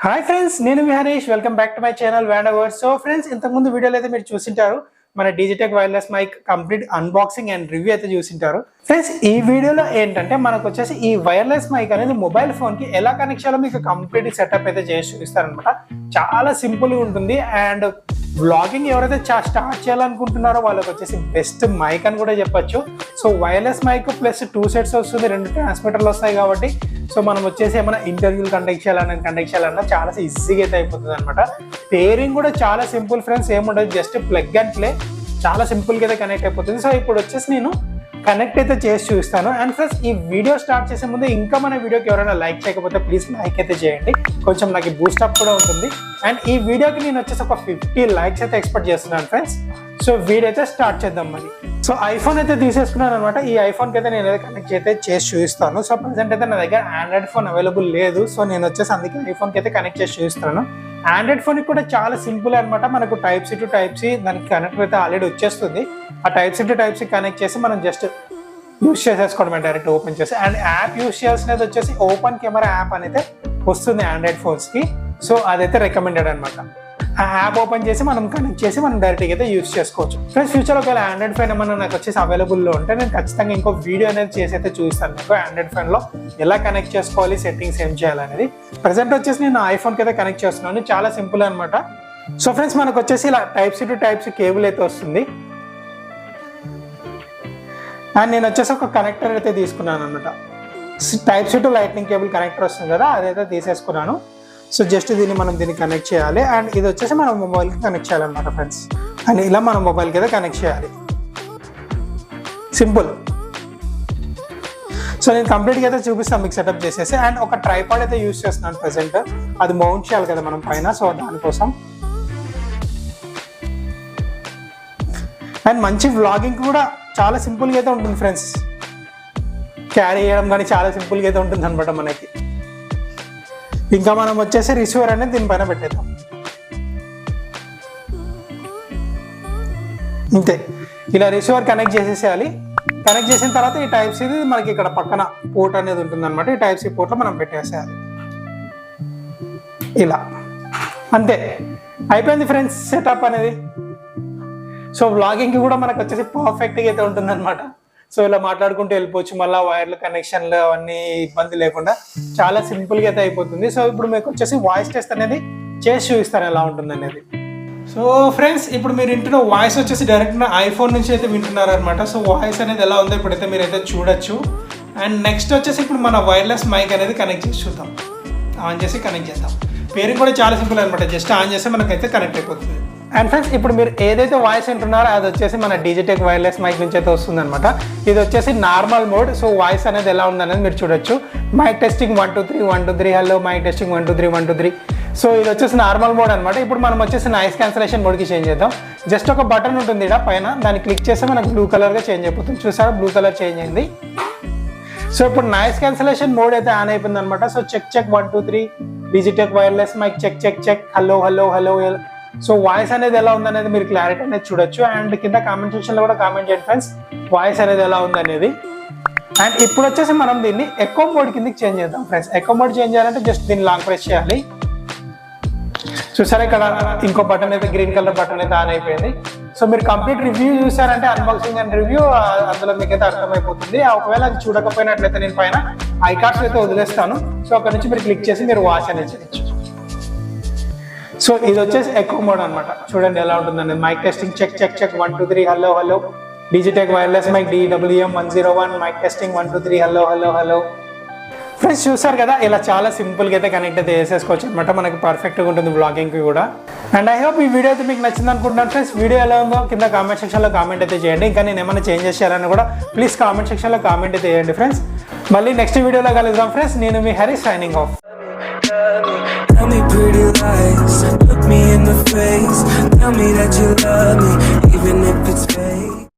Hi friends, నేను మీ Harish. Welcome back to my channel వ్యాండవర్. సో ఫ్రెండ్స్, ఇంతకుముందు వీడియోలో అయితే మీరు చూసింటారు మన Digitek wireless mic complete unboxing and review అయితే చూసింటారు. ఫ్రెండ్స్, ఈ వీడియోలో ఏంటంటే మనకు వచ్చేసి ఈ వైర్లెస్ మైక్ అనేది మొబైల్ ఫోన్ కి ఎలా కనెక్ట్ చేయాలో మీకు కంప్లీట్ సెటప్ అయితే చేసి చూపిస్తారనమాట. చాలా సింపుల్ గా ఉంటుంది అండ్ వ్లాగింగ్ ఎవరైతే స్టార్ట్ చేయాలనుకుంటున్నారో వాళ్ళకి వచ్చేసి బెస్ట్ మైక్ అని కూడా చెప్పొచ్చు. So wireless mic plus 2 sets వస్తుంది, 2 ట్రాన్స్మిటర్లు వస్తాయి కాబట్టి సో మనం వచ్చేసి ఏమైనా ఇంటర్వ్యూలు కండక్ట్ చేయాలన్నా చాలా ఈజీగా అయితే అయిపోతుంది అనమాట. పేరింగ్ కూడా చాలా సింపుల్ ఫ్రెండ్స్, ఏముండదు, జస్ట్ ప్లగ్ అండ్ ప్లే, చాలా సింపుల్గా అయితే కనెక్ట్ అయిపోతుంది. సో ఇప్పుడు వచ్చేసి నేను కనెక్ట్ అయితే చేసి చూస్తాను. అండ్ ఫ్రెండ్స్, ఈ వీడియో స్టార్ట్ చేసే ముందు ఇంకా మన వీడియోకి ఎవరైనా లైక్ చేయకపోతే ప్లీజ్ లైక్ అయితే చేయండి, కొంచెం నాకు బూస్టప్ కూడా ఉంటుంది. అండ్ ఈ వీడియోకి నేను వచ్చేసి ఒక 50 లైక్స్ అయితే ఎక్స్పెక్ట్ చేస్తున్నాను ఫ్రెండ్స్. సో వీడియో అయితే స్టార్ట్ చేద్దాం మరి. సో ఐఫోన్ అయితే తీసేసుకున్నాను అనమాట. ఈ ఐఫోన్కి అయితే నేను కనెక్ట్ అయితే చేసి చూపిస్తాను. సో ప్రజెంట్ అయితే నా దగ్గర ఆండ్రాయిడ్ ఫోన్ అవైలబుల్ లేదు. సో నేను వచ్చేసి అందుకే ఐఫోన్కి అయితే కనెక్ట్ చేసి చూపిస్తాను. ఆండ్రాయిడ్ ఫోన్ కూడా చాలా సింపుల్ అనమాట. మనకు type C to type C దానికి కనెక్ట్ అయితే ఆల్రెడీ వచ్చేస్తుంది. ఆ టైప్ సి టు టైప్ సి కనెక్ట్ చేసి మనం జస్ట్ యూస్ చేసేసుకోవడం డైరెక్ట్ ఓపెన్ చేసి. అండ్ యాప్ యూస్ చేయాల్సినది వచ్చేసి ఓపెన్ కెమెరా యాప్ అనేది వస్తుంది ఆండ్రాయిడ్ ఫోన్స్కి. సో అదైతే రికమెండెడ్ అనమాట. ఆ యాప్ ఓపెన్ చేసి మనం కనెక్ట్ చేసి మనం డైరెక్ట్గా అయితే యూస్ చేసుకోవచ్చు. ఫ్రెండ్స్, ఫ్యూచర్ ఒకవేళ ఆండ్రాయిడ్ ఫోన్ ఏమన్నా నాకు వచ్చేసి అవైలబుల్లో ఉంటే నేను ఖచ్చితంగా ఇంకో వీడియో అనేది చేసి అయితే చూస్తాను మీకు ఆండ్రాయిడ్ ఫోన్లో ఎలా కనెక్ట్ చేసుకోవాలి, సెట్టింగ్స్ ఏం చేయాలనేది. ప్రజెంట్ వచ్చేసి నేను ఐఫోన్కి అయితే కనెక్ట్ చేస్తున్నాను. చాలా సింపుల్ అనమాట. సో ఫ్రెండ్స్, మనకు వచ్చేసి ఇలా type C to type C cable అయితే వస్తుంది. అండ్ నేను వచ్చేసి ఒక కనెక్టర్ అయితే తీసుకున్నాను అనమాట. Type C to lightning cable connector వస్తుంది కదా, అదైతే తీసేసుకున్నాను. సో జస్ట్ దీన్ని కనెక్ట్ చేయాలి. అండ్ ఇది వచ్చేసి మనం మొబైల్కి కనెక్ట్ చేయాలన్నమాట ఫ్రెండ్స్. అండ్ ఇలా మనం మొబైల్కి అయితే కనెక్ట్ చేయాలి, సింపుల్. సో నేను కంప్లీట్గా అయితే చూపిస్తాను మీకు సెటప్ చేసేసి. అండ్ ఒక ట్రైపాడ్ అయితే యూస్ చేస్తున్నాను ప్రెసెంట్, అది మౌంట్ చేయాలి కదా మనం పైన, సో దానికోసం. అండ్ మంచి వ్లాగింగ్ కూడా చాలా సింపుల్గా అయితే ఉంటుంది ఫ్రెండ్స్, క్యారీ చేయడం కానీ చాలా సింపుల్గా అయితే ఉంటుంది అనమాట మనకి. ఇంకా మనం వచ్చేసి రిసీవర్ అనేది దీనిపైన పెట్టేద్దాం, అంతే. ఇలా రిసీవర్ కనెక్ట్ చేసేసేయాలి. కనెక్ట్ చేసిన తర్వాత ఈ టైప్ సి మనకి ఇక్కడ పక్కన పోర్ట్ అనేది ఉంటుంది అనమాట. ఈ టైప్ సి పోర్ట్లో మనం పెట్టేసేయాలి ఇలా, అంతే అయిపోయింది ఫ్రెండ్స్ సెటప్ అనేది. సో వ్లాగింగ్కి కూడా మనకు వచ్చేసి పర్ఫెక్ట్గా అయితే ఉంటుంది అనమాట. సో ఇలా మాట్లాడుకుంటూ వెళ్ళిపోవచ్చు, మళ్ళీ వైర్లు కనెక్షన్లు అవన్నీ ఇబ్బంది లేకుండా చాలా సింపుల్గా అయితే అయిపోతుంది. సో ఇప్పుడు మీకు వచ్చేసి వాయిస్ టెస్ట్ అనేది చేసి చూపిస్తాను ఎలా ఉంటుంది అనేది. సో ఫ్రెండ్స్, ఇప్పుడు మీరు వింటున్న వాయిస్ వచ్చేసి డైరెక్ట్ నా ఐఫోన్ నుంచి అయితే వింటున్నారు అనమాట. సో వాయిస్ అనేది ఎలా ఉందో ఇప్పుడైతే మీరైతే చూడొచ్చు. అండ్ నెక్స్ట్ వచ్చేసి ఇప్పుడు మన వైర్లెస్ మైక్ అనేది కనెక్ట్ చేసి చూద్దాం. ఆన్ చేసి కనెక్ట్ చేద్దాం. పేరింగ్ కూడా చాలా సింపుల్ అనమాట, జస్ట్ ఆన్ చేస్తే మనకైతే కనెక్ట్ అయిపోతుంది. అండ్ ఫ్రెండ్స్, ఇప్పుడు మీరు ఏదైతే వాయిస్ వింటున్నారో అది వచ్చేసి మన డిజిటెక్ వైర్లెస్ మైక్ నుంచి అయితే వస్తుంది అనమాట. ఇది వచ్చేసి నార్మల్ మోడ్. సో వాయిస్ అనేది ఎలా ఉందనేది మీరు చూడొచ్చు. Mic testing 1 2 3 1 2 3 hello, mic testing 1 2 3 1 2 3. So ఇది వచ్చేసి నార్మల్ మోడ్ అనమాట. ఇప్పుడు మనం వచ్చేసి నాయిస్ క్యాన్సలేషన్ మోడ్కి చేంజ్ చేద్దాం. జస్ట్ ఒక బటన్ ఉంటుంది ఇక్కడ పైన, దాన్ని క్లిక్ చేస్తే మనకు బ్లూ కలర్గా చేంజ్ అయిపోతుంది. చూసారా, బ్లూ కలర్ చేంజ్ అయింది. సో ఇప్పుడు నాయిస్ క్యాన్సలేషన్ మోడ్ అయితే ఆన్ అయిపోయింది అనమాట. So check 1 2 3 Digitek wireless mic check hello hello hello. So voice అనేది ఎలా ఉందనేది మీరు క్లారిటీ అనేది చూడొచ్చు. అండ్ కింద కామెంట్ సెక్షన్లో కూడా కామెంట్ చేయండి ఫ్రెండ్స్, వాయిస్ అనేది ఎలా ఉందనేది. అండ్ ఇప్పుడు వచ్చేసి మనం దీన్ని ఎకో మోడ్ కిందకి చేంజ్ చేద్దాం ఫ్రెండ్స్. ఎకో మోడ్ చేంజ్ చేయాలంటే జస్ట్ దీన్ని లాంగ్ ప్రెస్ చేయాలి. చూసారా, ఇక్కడ ఇంకో బటన్ అయితే గ్రీన్ కలర్ బటన్ అయితే ఆన్ అయిపోయింది. సో మీరు కంప్లీట్ రివ్యూ చూసారంటే అన్బాక్సింగ్ అండ్ రివ్యూ, అందులో మీకైతే అర్థమైపోతుంది. ఒకవేళ అది చూడకపోయినట్లయితే నేను పైన ఐకార్డ్స్ అయితే వదిలేస్తాను. సో అక్కడ నుంచి మీరు క్లిక్ చేసి మీరు వాచ్ అనేది చేయొచ్చు. సో ఇది వచ్చేసి ఎకో మోడ్ అనమాట. చూడండి ఎలా ఉంటుందండి. Mic testing check 1 2 3 hello hello, Digitek wireless mic DWM-101 mic testing 1 2 3 hello hello hello. Friends, చూసారు కదా, ఇలా చాలా సింపుల్గా అయితే కనెక్ట్ అయితే చేసేసుకోవచ్చు అనమాట. మనకి పర్ఫెక్ట్గా ఉంటుంది వ్లాగింగ్కి కూడా. అండ్ ఐ హోప్ ఈ వీడియో అయితే మీకు నచ్చింది అనుకుంటున్నాను ఫ్రెండ్స్. వీడియో ఎలా ఉందో కింద కామెంట్ సెక్షన్లో కామెంట్ అయితే చేయండి. ఇంకా నేను ఏమైనా చేంజెస్ చేయాలని కూడా ప్లీజ్ కామెంట్ సెక్షన్లో కామెంట్ అయితే చేయండి ఫ్రెండ్స్. మళ్ళీ నెక్స్ట్ వీడియోలో కలుద్దాం ఫ్రెండ్స్. నేను మీ Harish, signing off. Tell me pretty lies, look me in the face, tell me that you love me, even if it's fake.